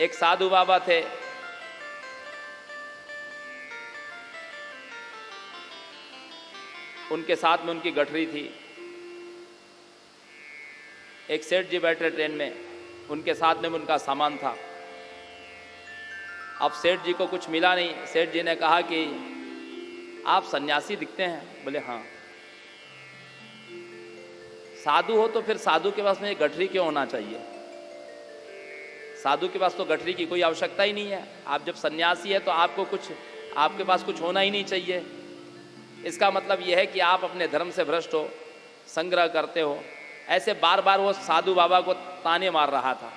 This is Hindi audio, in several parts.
एक साधु बाबा थे, उनके साथ में उनकी गठरी थी। एक सेठ जी बैठे ट्रेन में, उनके साथ में उनका सामान था। अब सेठ जी को कुछ मिला नहीं। सेठ जी ने कहा कि आप सन्यासी दिखते हैं। बोले हाँ। साधु हो तो फिर साधु के पास में एक गठरी क्यों होना चाहिए? साधु के पास तो गठरी की कोई आवश्यकता ही नहीं है। आप जब सन्यासी है तो आपके पास कुछ होना ही नहीं चाहिए। इसका मतलब यह है कि आप अपने धर्म से भ्रष्ट हो, संग्रह करते हो। ऐसे बार बार वो साधु बाबा को ताने मार रहा था।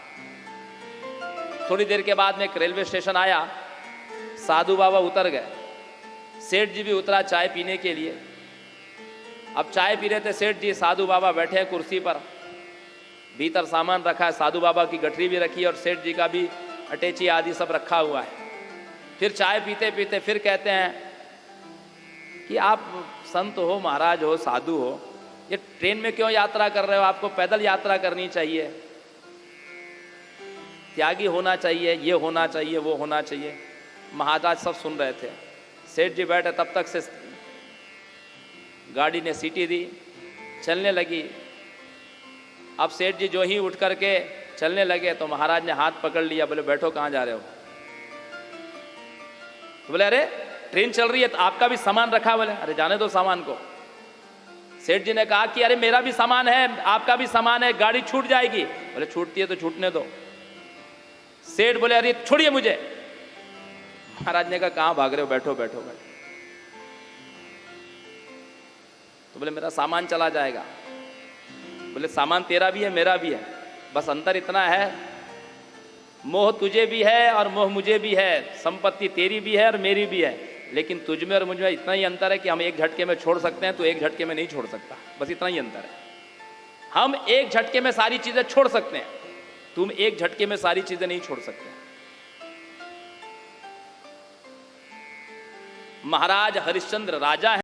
थोड़ी देर के बाद में एक रेलवे स्टेशन आया, साधु बाबा उतर गए, सेठ जी भी उतरा चाय पीने के लिए। अब चाय पी रहे थे सेठ जी, साधु बाबा बैठे हैं कुर्सी पर, भीतर सामान रखा है, साधु बाबा की गठरी भी रखी है और सेठ जी का भी अटैची आदि सब रखा हुआ है। फिर चाय पीते पीते फिर कहते हैं कि आप संत हो, महाराज हो, साधु हो, ये ट्रेन में क्यों यात्रा कर रहे हो? आपको पैदल यात्रा करनी चाहिए, त्यागी होना चाहिए, ये होना चाहिए, वो होना चाहिए। महाराज सब सुन रहे थे। सेठ जी बैठे, तब तक से गाड़ी ने सीटी दी, चलने लगी। अब सेठ जी जो ही उठ करके चलने लगे तो महाराज ने हाथ पकड़ लिया। बोले बैठो, कहाँ जा रहे हो? तो बोले अरे ट्रेन चल रही है तो आपका भी सामान रखा। बोले अरे जाने दो सामान को। सेठ जी ने कहा कि अरे मेरा भी सामान है, आपका भी सामान है, गाड़ी छूट जाएगी। बोले छूटती है तो छूटने दो। सेठ बोले अरे छोड़िए मुझे। महाराज ने कहा कहाँ भाग रहे हो, बैठो बैठो बैठो। तो बोले मेरा सामान चला जाएगा। बोले सामान तेरा भी है, मेरा भी है, बस अंतर इतना है, मोह तुझे भी है और मोह मुझे भी है, संपत्ति तेरी भी है और मेरी भी है, लेकिन तुझ में और मुझ में इतना ही अंतर है कि हम एक झटके में छोड़ सकते हैं, तो एक झटके में नहीं छोड़ सकता। बस इतना ही अंतर है। हम एक झटके में सारी चीजें छोड़ सकते हैं, तुम एक झटके में सारी चीजें नहीं छोड़ सकते। महाराज हरिश्चंद्र राजा है।